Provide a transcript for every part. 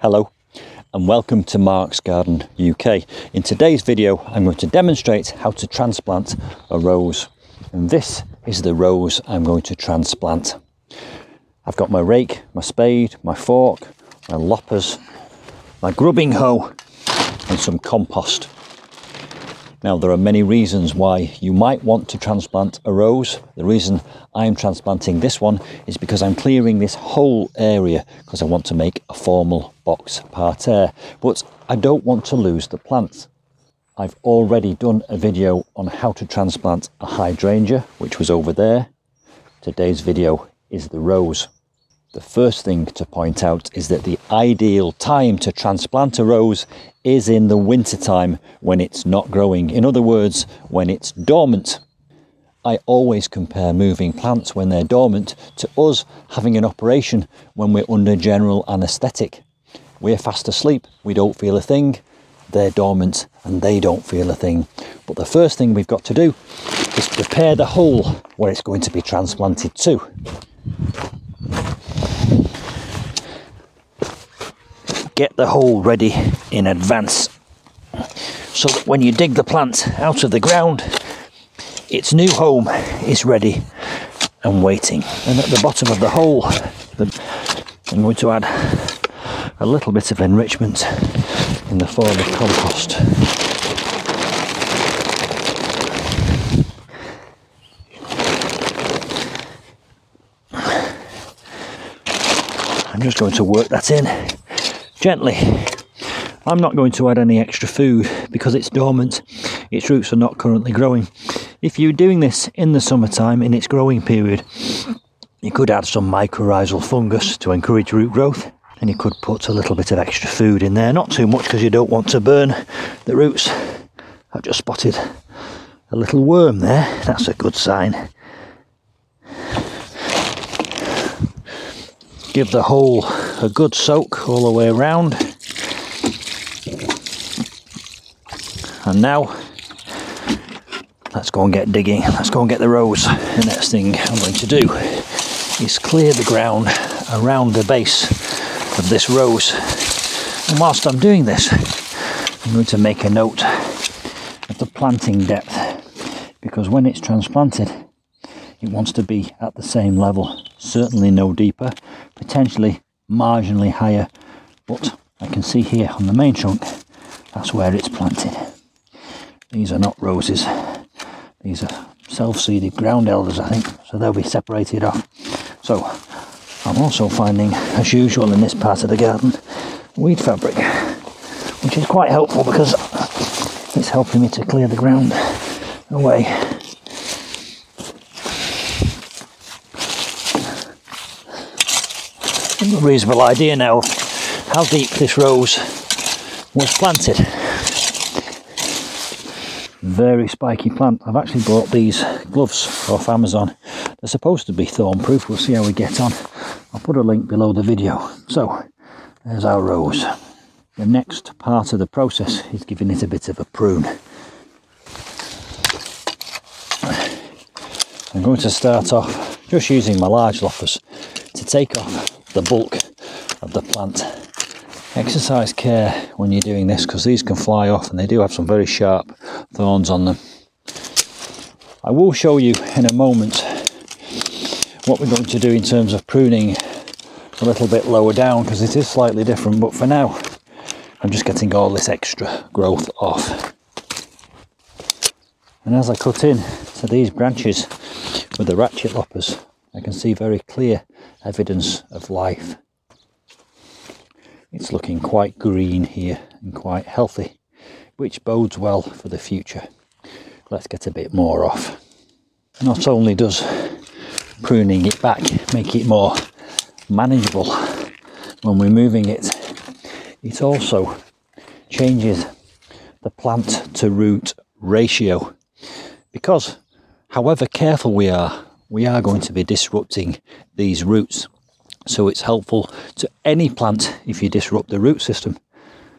Hello and welcome to Mark's Garden UK. In today's video I'm going to demonstrate how to transplant a rose, and this is the rose I'm going to transplant. I've got my rake, my spade, my fork, my loppers, my grubbing hoe and some compost. Now there are many reasons why you might want to transplant a rose. The reason I'm transplanting this one is because I'm clearing this whole area because I want to make a formal box parterre, but I don't want to lose the plants. I've already done a video on how to transplant a hydrangea, which was over there. Today's video is the rose. The first thing to point out is that the ideal time to transplant a rose is in the winter time when it's not growing. In other words, when it's dormant. I always compare moving plants when they're dormant to us having an operation when we're under general anaesthetic. We're fast asleep, we don't feel a thing. They're dormant and they don't feel a thing. But the first thing we've got to do is prepare the hole where it's going to be transplanted to. Get the hole ready in advance so that when you dig the plant out of the ground, its new home is ready and waiting. And at the bottom of the hole, I'm going to add a little bit of enrichment in the form of compost. I'm just going to work that in gently. I'm not going to add any extra food because it's dormant, its roots are not currently growing. If you're doing this in the summertime in its growing period, you could add some mycorrhizal fungus to encourage root growth, and you could put a little bit of extra food in there, not too much because you don't want to burn the roots. I've just spotted a little worm there, that's a good sign. Give the hole a good soak all the way around. And now, let's go and get digging. Let's go and get the rose. The next thing I'm going to do is clear the ground around the base of this rose. And whilst I'm doing this, I'm going to make a note of the planting depth, because when it's transplanted, it wants to be at the same level, certainly no deeper, potentially marginally higher, but I can see here on the main trunk, that's where it's planted. These are not roses, these are self-seeded ground elders, I think, so they'll be separated off. So I'm also finding, as usual in this part of the garden, weed fabric, which is quite helpful because it's helping me to clear the ground away. A reasonable idea now of how deep this rose was planted. Very spiky plant. I've actually bought these gloves off Amazon. They're supposed to be thorn proof. We'll see how we get on. I'll put a link below the video. So there's our rose. The next part of the process is giving it a bit of a prune. I'm going to start off just using my large loppers to take off the bulk of the plant. Exercise care when you're doing this because these can fly off and they do have some very sharp thorns on them. I will show you in a moment what we're going to do in terms of pruning a little bit lower down because it is slightly different, but for now I'm just getting all this extra growth off. And as I cut in to these branches with the ratchet loppers, I can see very clear evidence of life. It's looking quite green here and quite healthy, which bodes well for the future. Let's get a bit more off. Not only does pruning it back make it more manageable when we're moving it, it also changes the plant to root ratio, because however careful we are going to be disrupting these roots. So it's helpful to any plant, if you disrupt the root system,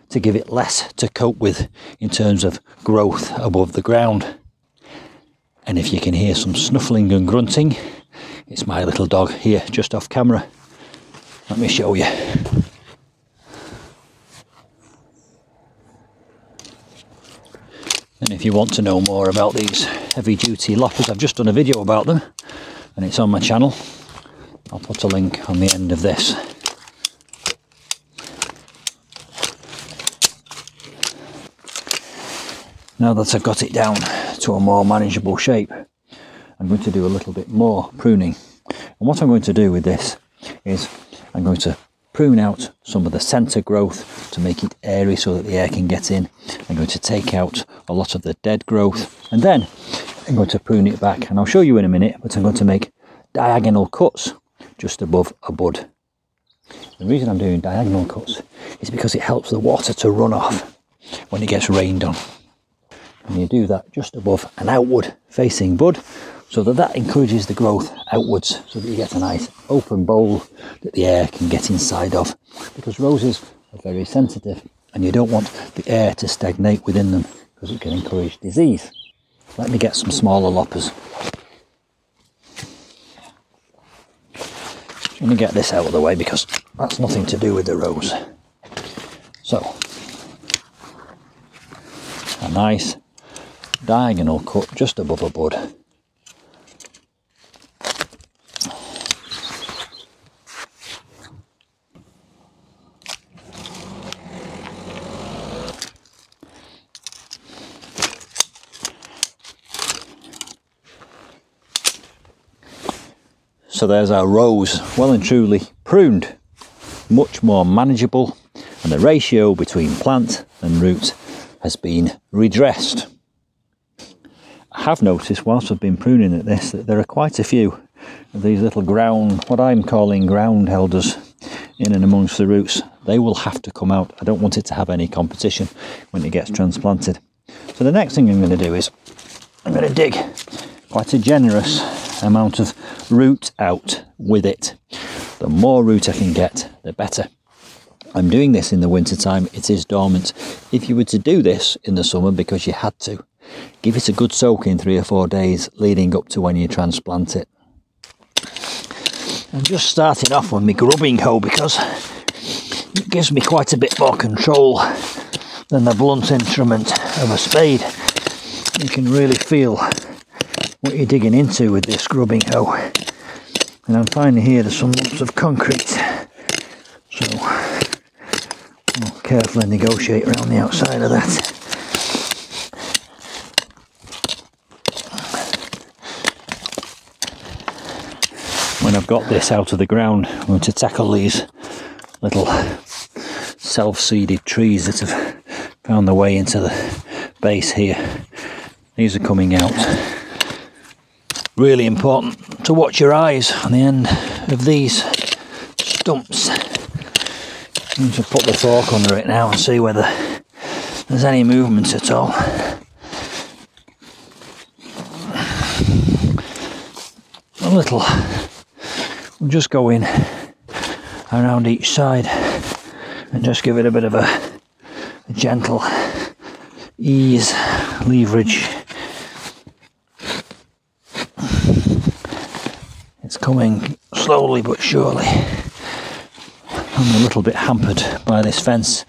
to give it less to cope with in terms of growth above the ground. And if you can hear some snuffling and grunting, it's my little dog here just off camera. Let me show you. And if you want to know more about these heavy duty loppers, I've just done a video about them and it's on my channel. I'll put a link on the end of this. Now that I've got it down to a more manageable shape, I'm going to do a little bit more pruning. And what I'm going to do with this is I'm going to prune out some of the centre growth to make it airy so that the air can get in. I'm going to take out a lot of the dead growth, and then I'm going to prune it back, and I'll show you in a minute, but I'm going to make diagonal cuts just above a bud. The reason I'm doing diagonal cuts is because it helps the water to run off when it gets rained on. And you do that just above an outward facing bud so that encourages the growth outwards, so that you get a nice open bowl that the air can get inside of, because roses are very sensitive and you don't want the air to stagnate within them because it can encourage disease. Let me get some smaller loppers. Let me get this out of the way because that's nothing to do with the rose. So, a nice diagonal cut just above a bud. So there's our rose, well and truly pruned, much more manageable, and the ratio between plant and root has been redressed. I have noticed whilst I've been pruning at this that there are quite a few of these little ground, what I'm calling ground elders, in and amongst the roots. They will have to come out. I don't want it to have any competition when it gets transplanted. So the next thing I'm going to do is I'm going to dig quite a generous amount of root out with it. The more root I can get, the better. I'm doing this in the winter time. It is dormant. If you were to do this in the summer because you had to, give it a good soak in 3 or 4 days leading up to when you transplant it. I'm just starting off with my grubbing hoe because it gives me quite a bit more control than the blunt instrument of a spade. You can really feel what you're digging into with this grubbing hoe. And I'm finding here there's some lumps of concrete, so I'll carefully negotiate around the outside of that. When I've got this out of the ground, I'm going to tackle these little self-seeded trees that have found their way into the base here. These are coming out. Really important to watch your eyes on the end of these stumps. I'm going to put the fork under it now and see whether there's any movement at all. A little. We'll just go in around each side and just give it a bit of a gentle ease, leverage. It's coming slowly but surely. I'm a little bit hampered by this fence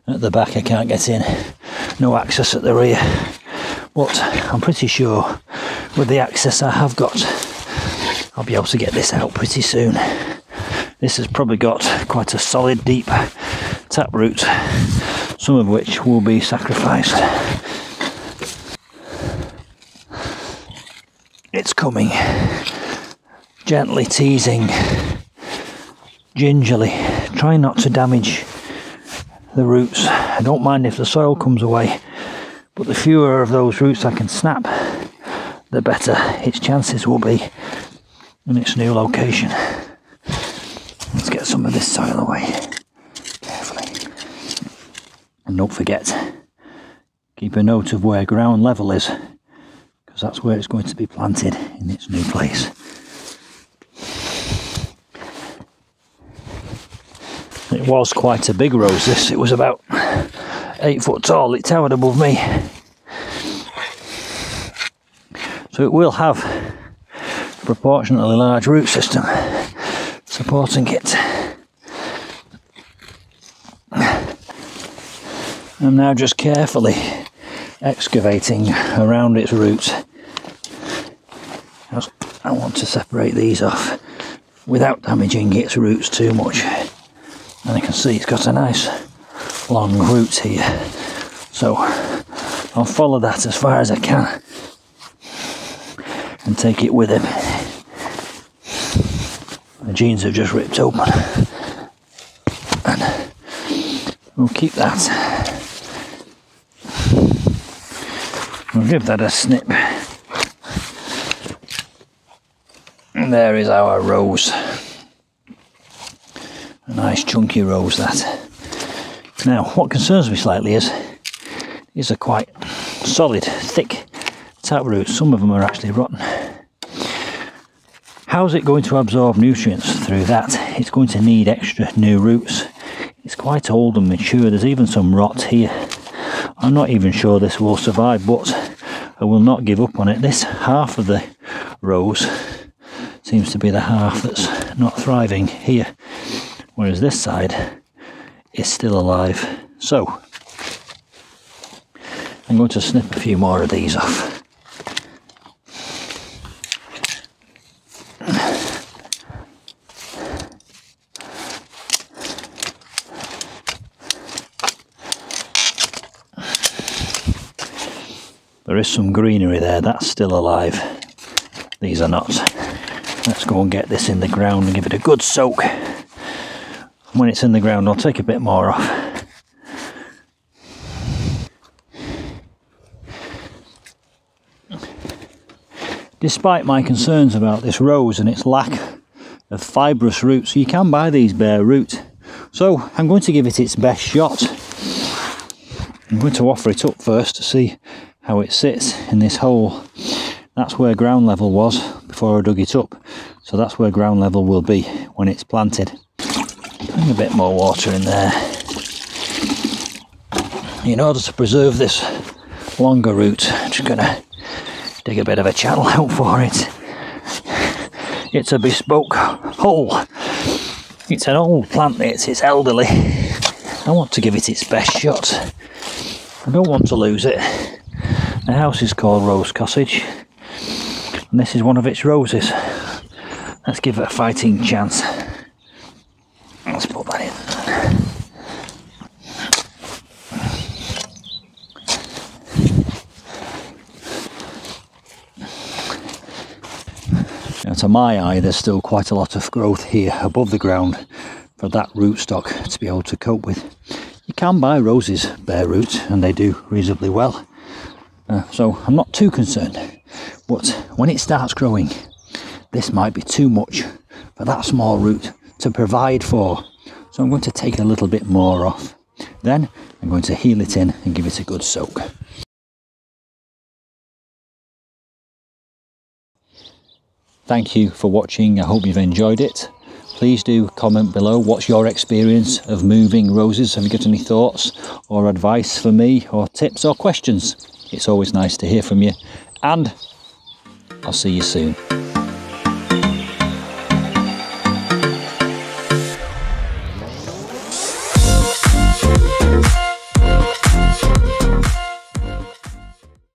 at the back. I can't get in. No access at the rear. But I'm pretty sure with the access I have got, I'll be able to get this out pretty soon. This has probably got quite a solid deep taproot, some of which will be sacrificed. It's coming. Gently teasing, gingerly, trying not to damage the roots. I don't mind if the soil comes away, but the fewer of those roots I can snap, the better its chances will be in its new location. Let's get some of this soil away carefully. And don't forget, keep a note of where ground level is, because that's where it's going to be planted in its new place. It was quite a big rose this, it was about 8 foot tall, it towered above me. So it will have a proportionately large root system supporting it. I'm now just carefully excavating around its roots. I want to separate these off without damaging its roots too much. And you can see it's got a nice long root here. So I'll follow that as far as I can and take it with him. The jeans have just ripped open. And we'll keep that. We'll give that a snip. And there is our rose. A nice chunky rose, that. Now, what concerns me slightly is these are quite solid, thick tap roots. Some of them are actually rotten. How's it going to absorb nutrients through that? It's going to need extra new roots. It's quite old and mature. There's even some rot here. I'm not even sure this will survive, but I will not give up on it. This half of the rose seems to be the half that's not thriving here, whereas this side is still alive. So I'm going to snip a few more of these off. There is some greenery there, that's still alive. These are not. Let's go and get this in the ground and give it a good soak. When it's in the ground, I'll take a bit more off. Despite my concerns about this rose and its lack of fibrous roots, you can buy these bare root. So I'm going to give it its best shot. I'm going to offer it up first to see how it sits in this hole. That's where ground level was before I dug it up. So that's where ground level will be when it's planted. Bring a bit more water in there. In order to preserve this longer root, I'm just going to dig a bit of a channel out for it. It's a bespoke hole. It's an old plant, it's elderly. I want to give it its best shot. I don't want to lose it. The house is called Rose Cottage, and this is one of its roses. Let's give it a fighting chance. Let's put that in. Now, to my eye, there's still quite a lot of growth here above the ground for that rootstock to be able to cope with. You can buy roses bare root, and they do reasonably well. So I'm not too concerned, but when it starts growing, this might be too much for that small root to provide for. So I'm going to take a little bit more off. Then I'm going to heel it in and give it a good soak. Thank you for watching. I hope you've enjoyed it. Please do comment below what's your experience of moving roses. Have you got any thoughts or advice for me, or tips or questions? It's always nice to hear from you, and I'll see you soon.